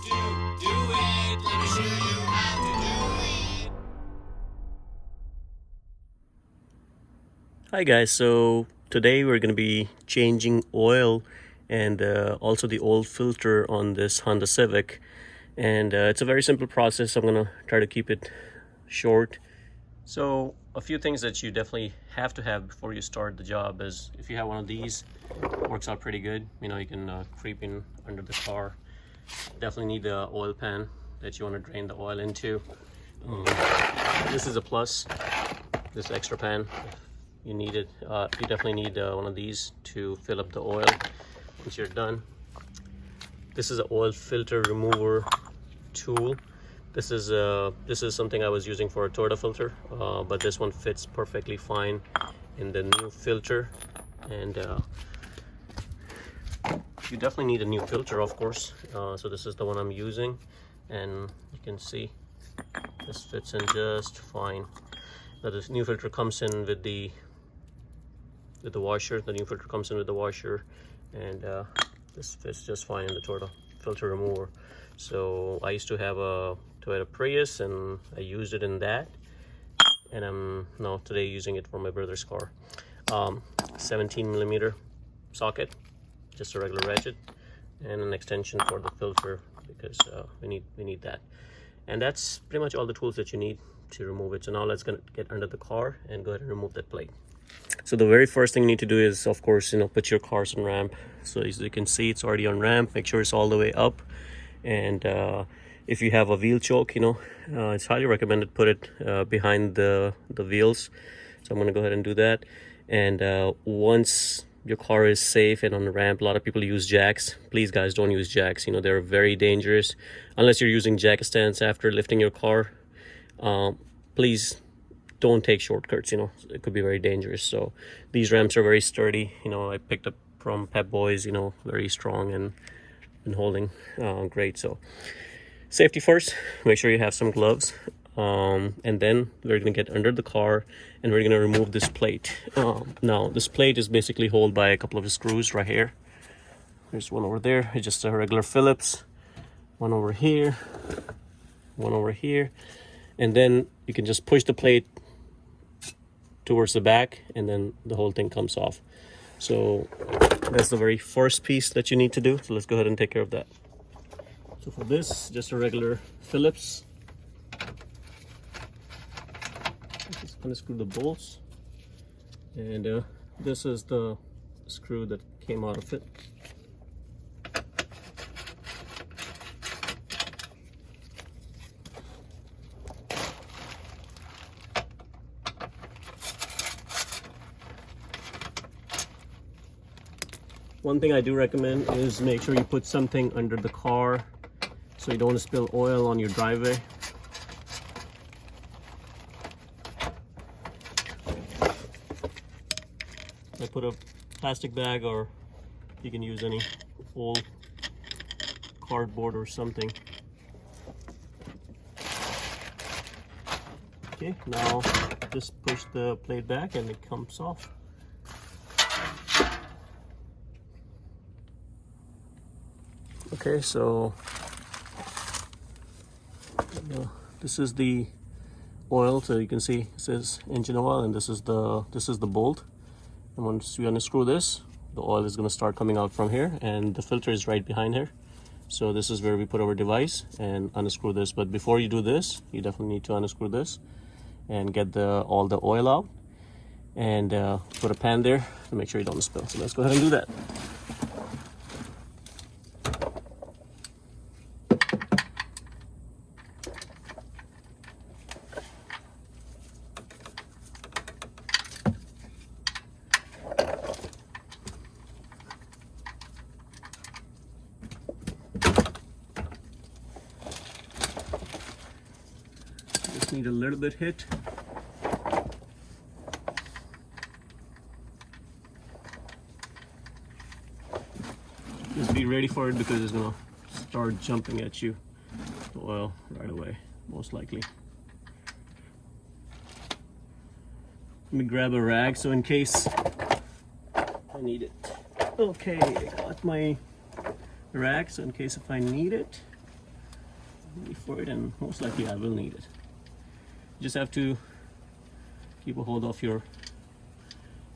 it. Let me show you how to do it. Hi guys, so today we're going to be changing oil and also the oil filter on this Honda Civic, and it's a very simple process. I'm going to try to keep it short. So a few things that you definitely have to have before you start the job is, if you have one of these, it works out pretty good. You know, you can creep in under the car. Definitely need the oil pan that you want to drain the oil into. This is a plus, this extra pan. You need it. You definitely need one of these to fill up the oil once you're done. This is an oil filter remover tool. This is something I was using for a Toyota filter, but this one fits perfectly fine in the new filter. And you definitely need a new filter, of course. So this is the one I'm using, and you can see this fits in just fine. Now this new filter comes in with the washer. The new filter comes in with the washer, and this fits just fine in the Toyota filter remover. So I used to have a Toyota Prius, and I used it in that, and I'm now today using it for my brother's car. 17mm socket, just a regular ratchet, and an extension for the filter, because we need that. And that's pretty much all the tools that you need to remove it. So now let's get under the car and go ahead and remove that plate. So the very first thing you need to do is, of course, put your cars on ramp. So as you can see, it's already on ramp. Make sure it's all the way up. And if you have a wheel choke, it's highly recommended put it behind the wheels. So I'm going to go ahead and do that. And once your car is safe and on the ramp, a lot of people use jacks. Please guys, don't use jacks. They're very dangerous unless you're using jack stands after lifting your car. Please don't take shortcuts. It could be very dangerous. So these ramps are very sturdy. I picked up from Pep Boys, very strong and holding great. So safety first, make sure you have some gloves, and then we're going to get under the car and we're going to remove this plate. Now this plate is basically held by a couple of screws right here. There's one over there. It's just a regular Phillips. One over here, one over here, and then you can just push the plate towards the back, and then the whole thing comes off. So that's the very first piece that you need to do. So let's go ahead and take care of that. So for this, just a regular Phillips. Just unscrew the bolts, and this is the screw that came out of it. One thing I do recommend is make sure you put something under the car so you don't want to spill oil on your driveway. I put a plastic bag, or you can use any old cardboard or something. Okay, now just push the plate back and it comes off. Okay, so this is the oil. So you can see it says engine oil, and this is the bolt. And once we unscrew this, the oil is going to start coming out from here, and the filter is right behind here. So this is where we put our device and unscrew this. But before you do this, you definitely need to unscrew this and get all the oil out, and put a pan there to make sure you don't spill. So let's go ahead and do that. Need a little bit hit. Just be ready for it, because it's gonna start jumping at you, the oil, right away, most likely. Let me grab a rag so in case I need it. Okay, I got my rag, so in case if I need it, wait for it, and most likely I will need it. You just have to keep a hold of your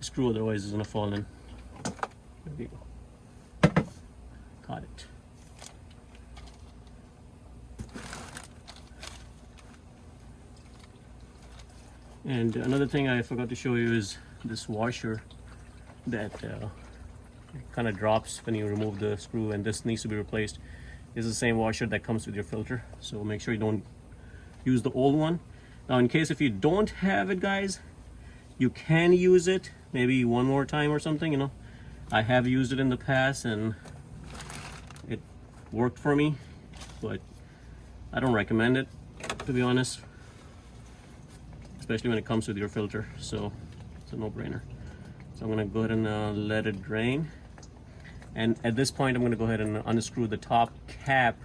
screw, otherwise it's gonna fall in. There we go. Got it. And another thing I forgot to show you is this washer that kind of drops when you remove the screw, and this needs to be replaced. This is the same washer that comes with your filter, so make sure you don't use the old one. Now, in case if you don't have it, guys, you can use it maybe one more time or something, you know. I have used it in the past and it worked for me, but I don't recommend it, to be honest, especially when it comes with your filter. So it's a no-brainer. So I'm gonna go ahead and let it drain. And at this point, I'm gonna go ahead and unscrew the top cap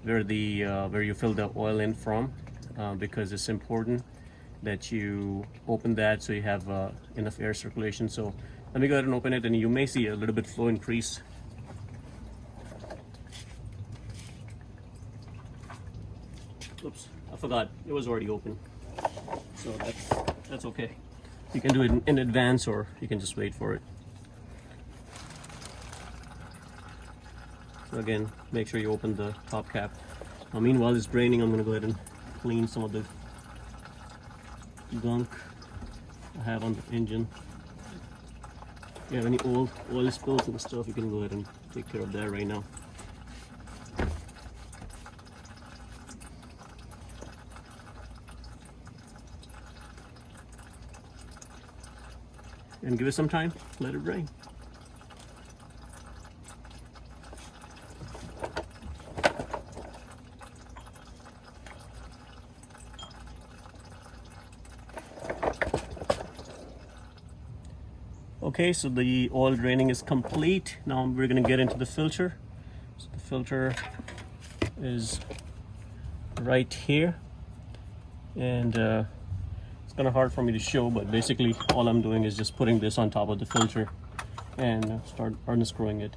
where the where you fill the oil in from, because it's important that you open that so you have enough air circulation. So let me go ahead and open it, and you may see a little bit flow increase. Oops, I forgot, it was already open. So that's okay. You can do it in advance, or you can just wait for it. So again, make sure you open the top cap. Now, meanwhile it's draining, I'm gonna go ahead and clean some of the gunk I have on the engine. If you have any old oil spills and stuff, you can go ahead and take care of that right now. And give it some time, let it drain. Okay, so the oil draining is complete. Now we're gonna get into the filter. So the filter is right here, and it's kind of hard for me to show, but basically all I'm doing is just putting this on top of the filter and start unscrewing it.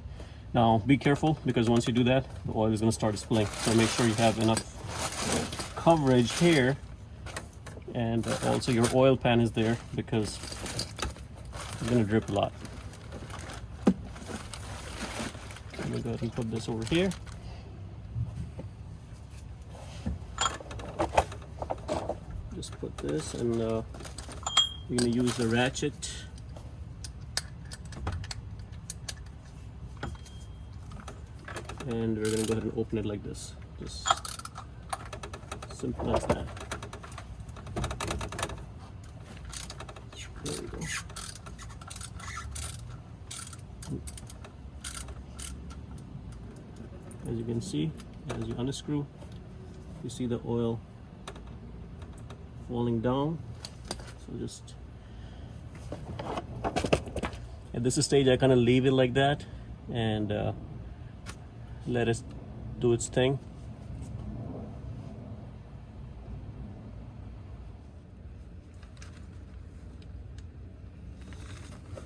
Now be careful, because once you do that, the oil is going to start spilling. So make sure you have enough coverage here, and also your oil pan is there, because it's going to drip a lot. Let me go ahead and put this over here. Just put this, and we're going to use the ratchet. And we're going to go ahead and open it like this. Just simple as that. There we go. As you can see, as you unscrew, you see the oil falling down. So just at this stage, I kind of leave it like that and let it do its thing.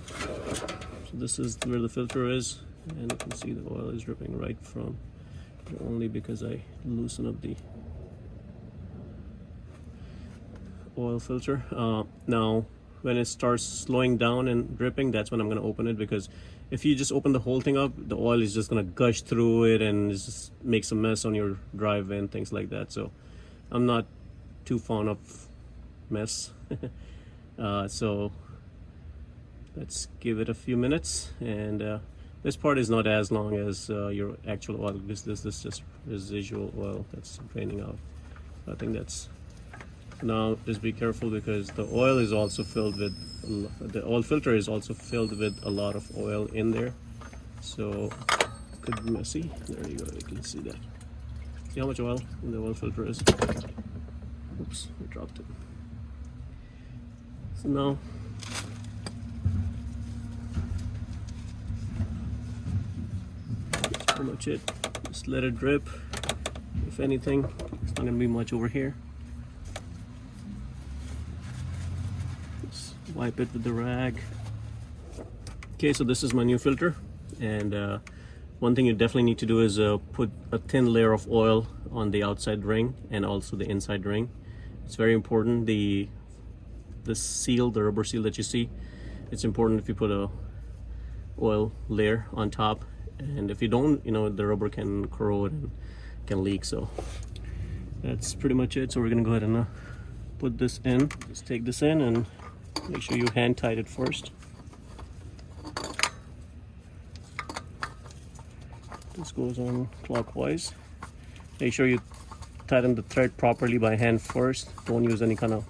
So this is where the filter is, and you can see the oil is dripping right from, only because I loosen up the oil filter. Now when it starts slowing down and dripping, that's when I'm going to open it, because if you just open the whole thing up, the oil is just going to gush through it and just makes a mess on your driveway and things like that. So I'm not too fond of mess. So let's give it a few minutes, and this part is not as long as your actual oil. This is just residual oil that's draining out. I think that's. Now just be careful, because the oil is also filled with, the oil filter is also filled with a lot of oil in there, so it could be messy. There you go, you can see that. See how much oil in the oil filter is? Oops, I dropped it. So now that's pretty much it. Just let it drip. If anything, it's not gonna be much over here. Wipe it with the rag. Okay, so this is my new filter, and One thing you definitely need to do is put a thin layer of oil on the outside ring and also the inside ring. It's very important. The seal, the rubber seal that you see, it's important if you put a oil layer on top, and if you don't, you know, the rubber can corrode and can leak. So that's pretty much it. So we're gonna go ahead and put this in. Just take this in and make sure you hand tight it first. This goes on clockwise. Make sure you tighten the thread properly by hand first. Don't use any kind of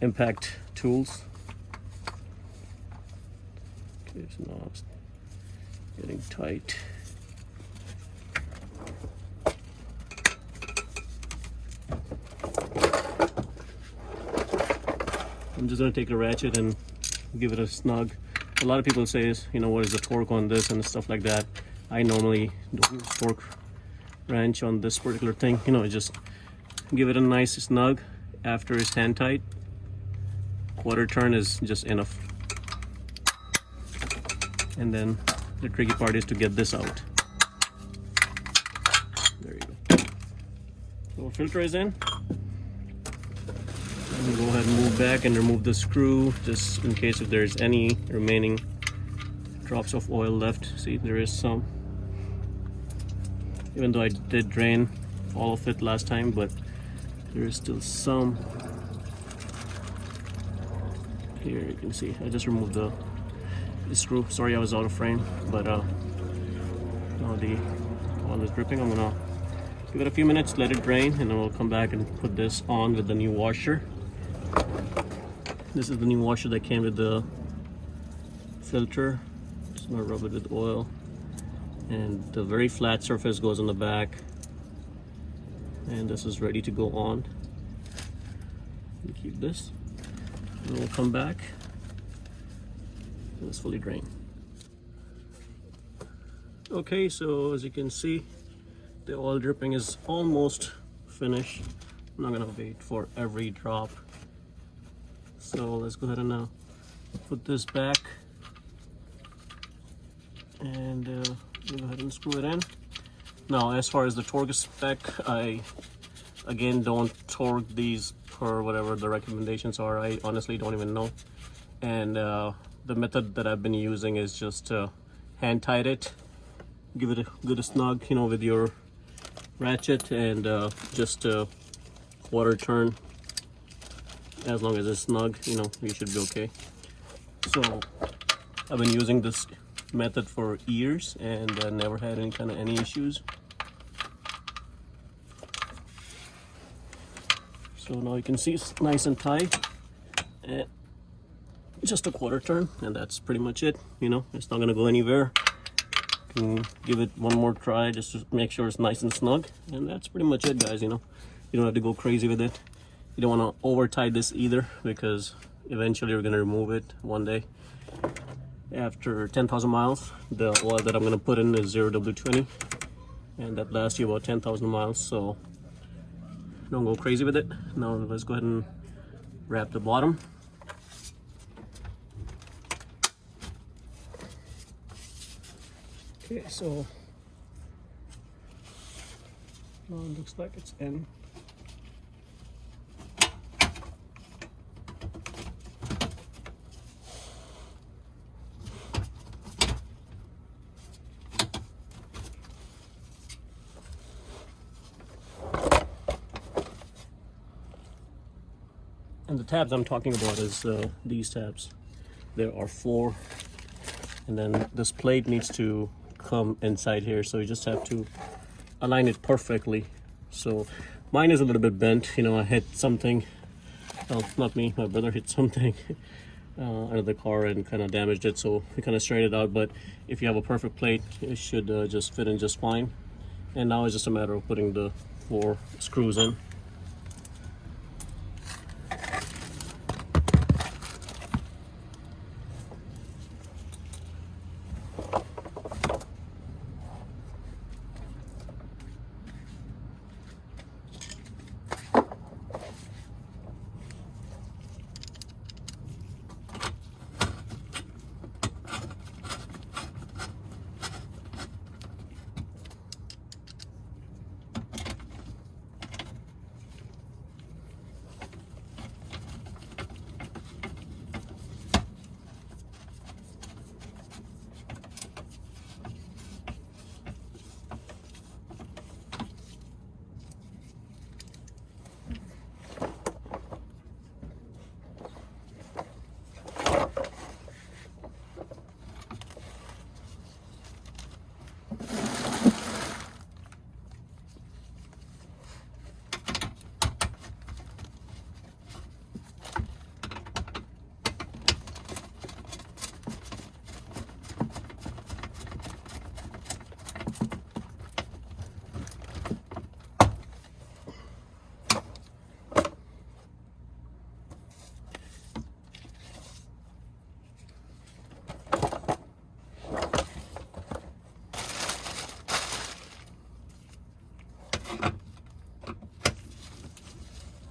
impact tools. Okay, so now it's getting tight. I'm just gonna take a ratchet and give it a snug. A lot of people say, you know, what is the torque on this and stuff like that. I normally don't use torque wrench on this particular thing. You know, just give it a nice snug. After it's hand tight, quarter turn is just enough. And then the tricky part is to get this out. There you go. So our filter is in. I'm gonna go ahead and move back and remove the screw just in case if there's any remaining drops of oil left. See, there is some. Even though I did drain all of it last time, but there is still some. Here you can see, I just removed the screw. Sorry I was out of frame, but now the oil is dripping. I'm gonna give it a few minutes, let it drain, and then we'll come back and put this on with the new washer. This is the new washer that came with the filter. Just gonna rub it with oil, and the very flat surface goes on the back, and this is ready to go on. And keep this, and we'll come back and it's fully drained. Okay, so as you can see, the oil dripping is almost finished. I'm not gonna wait for every drop. So let's go ahead and put this back, and go ahead and screw it in. Now, as far as the torque spec, I again don't torque these per whatever the recommendations are. I honestly don't even know. And the method that I've been using is just hand tight it, give it a good snug, you know, with your ratchet, and just quarter turn. As long as it's snug, you know, you should be okay. So I've been using this method for years and never had any issues. So now you can see it's nice and tight, and just a quarter turn, and that's pretty much it. You know, it's not gonna go anywhere. You can give it one more try just to make sure it's nice and snug, and that's pretty much it, guys. You know, you don't have to go crazy with it. You don't want to over tie this either, because eventually you're gonna remove it one day. After 10,000 miles, the oil that I'm gonna put in is 0W20, and that lasts you about 10,000 miles. So don't go crazy with it. Now let's go ahead and wrap the bottom. Okay, so now it looks like it's in. And the tabs I'm talking about is these tabs. There are 4, and then this plate needs to come inside here, so you just have to align it perfectly. So mine is a little bit bent. You know, I hit something, well, not me, my brother hit something out of the car and kind of damaged it, so we kind of straightened it out. But if you have a perfect plate, it should just fit in just fine. And now it's just a matter of putting the 4 screws in.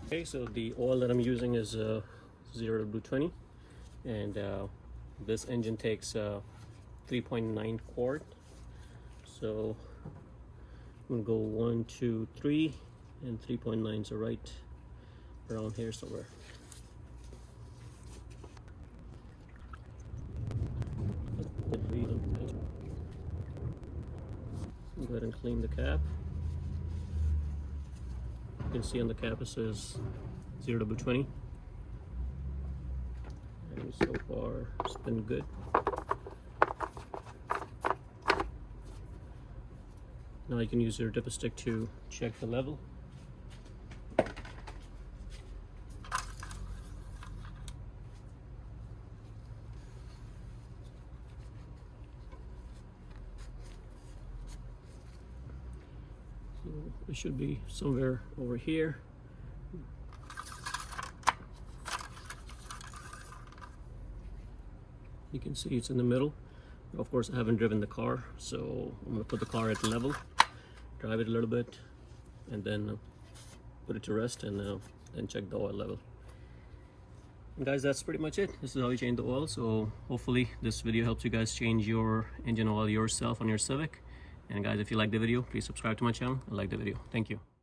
Okay, so the oil that I'm using is 0W20, and this engine takes 3.9 quart. So I'm gonna go 1, 2, 3, and 3.9 are right around here somewhere. Go ahead and clean the cap. You can see on the cap it says 0W20, and so far it's been good. Now you can use your dipstick to check the level. So it should be somewhere over here. You can see it's in the middle. Of course, I haven't driven the car, so I'm going to put the car at level, drive it a little bit, and then put it to rest, and then check the oil level. And guys, that's pretty much it. This is how you change the oil. So hopefully this video helps you guys change your engine oil yourself on your Civic. And guys, if you like the video, please subscribe to my channel and like the video. Thank you.